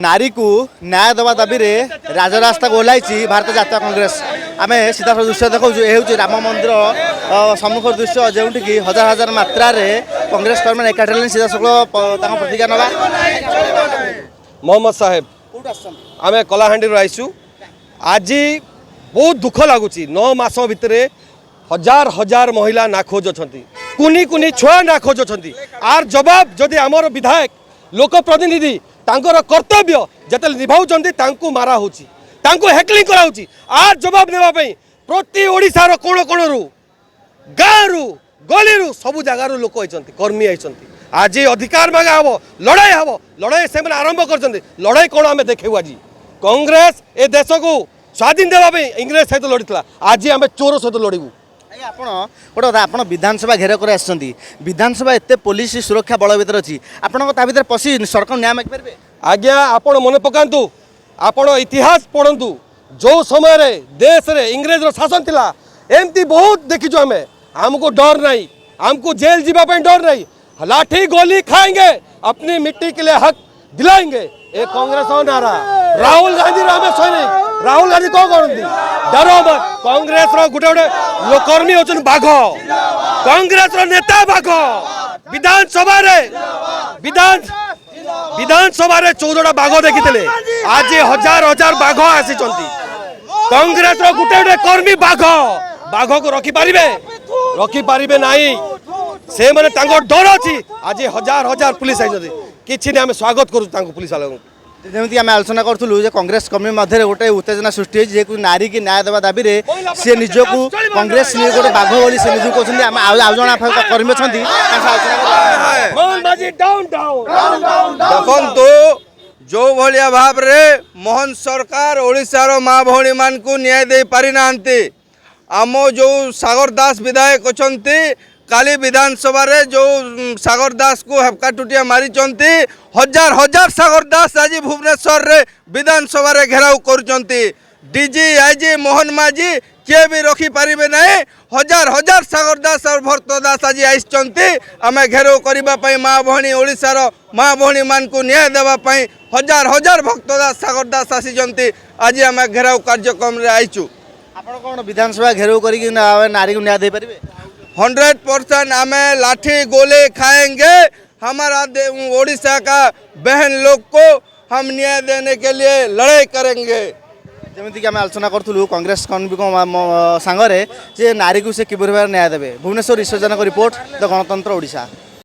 नारी को न्याय देवा दाबी राजरास्ता को ओह्लाई भारतीय जातीय कांग्रेस आम सीधा दृश्य देखा ये राम मंदिर सम्मुख दृश्य जो कि हजार हजार मात्रा कांग्रेस कर्मी एकाठी सीधा सक प्रतिज्ञा ना मोहम्मद साहेब आम कलाहांडी आईसु आज बहुत दुख लगुच 9 मास भितर हजार हजार महिला नाखोज अच्छा कुनी कुनी छुआ नाखोज अच्छा आर जवाब जदि आमर विधायक लोक प्रतिनिधि तांकर कर्तव्य जते निभाउछन्ती मारा होची हेकलिंग कराउची आर जवाब देवा पई प्रति ओडिसार कोण कोणरू गाँरु गलीरु सबु जगार लोक आइछन्ती कर्मी आइछन्ती आज अधिकार मांगा हम लड़ाई से आरंभ कर लड़ाई कौन आम देखू आज कांग्रेस ए देश को स्वाधीन देवाई इंग्रेज सहित लड़ीला आज आम चोर सहित लड़ू गोटे आप विधानसभा घेर कर विधानसभा एत पुलिस सुरक्षा बल भर अच्छी आपतर पशि सरकार न्याय मागिपारे आज्ञा आपण मन पकातु आपण इतिहास पढ़ु जो समय देश रे इंग्रेज रो शासन थिला एमती बहुत देखीचु आम आमको डर नहीं आमको जेल जीवाई डर नहीं लाठी गोली खाएंगे अपनी मिट्टी के लिए हक दिलाएंगे ये कांग्रेस नारा राहुल गांधी रामे सैनिक राहुल गांधी कौन करती डर मत कांग्रेस गोटे गोटे कर्मी होचन बाघ कांग्रेस नेता बाघ विधानसभा विधानसभा 14टा बाघ देखी आज हजार हजार बाघ आसी कांग्रेस गोटे गोटे कर्मी बाघ को रखी पारिबे नहीं से माने डर अच्छी आज हजार हजार पुलिस आई किसी आम स्वागत करूँ पुलिस वालों जमी आम आलोचना करूँ कांग्रेस कर्मी मध्य गोटे उत्तेजना सृष्टि जे नारी की न्याय देवा दाबी सी निजको कांग्रेस गोटे बाघ बोली से निजक कहते आउ जन कर्मी देखु जो भाया भाव रे मोहन सरकार ओडिशार माँ भौणी मान को न्याय दे पारि नांती आम जो सागर दास विधायक अच्छा काली विधानसभा रे जो सागर दास को हेपका टुटिया मारी हजार हजार सागर दास आज भुवनेश्वर रे विधानसभा रे घेराव करुचंती डीजी आईजी मोहन माझी किए भी रखी पारिबे नहीं हजार हजार सागर दास और भरत दास आज आइछंती आमे घेराव करिबा पई माँ भौणी ओडिशार माँ भौणी मान को न्याय देवा पई हजार हजार भक्त दास सागर दास आसीचंती आज आमे घेराव कार्यक्रम रे आइछु आपण कोन विधानसभा घेराव करी नारी को न्याय दे पारिबे 100% हमें लाठी गोले खाएंगे हमारा ओडिशा का बहन लोग को हम न्याय देने के लिए लड़ाई करेंगे जमीक आम आलोचना करूँ कांग्रेस कर्मी सांगे जे नारी को से कि न्याय देवे भुवनेश्वर ईश्वर जनक रिपोर्ट द गणतंत्र ओडिशा।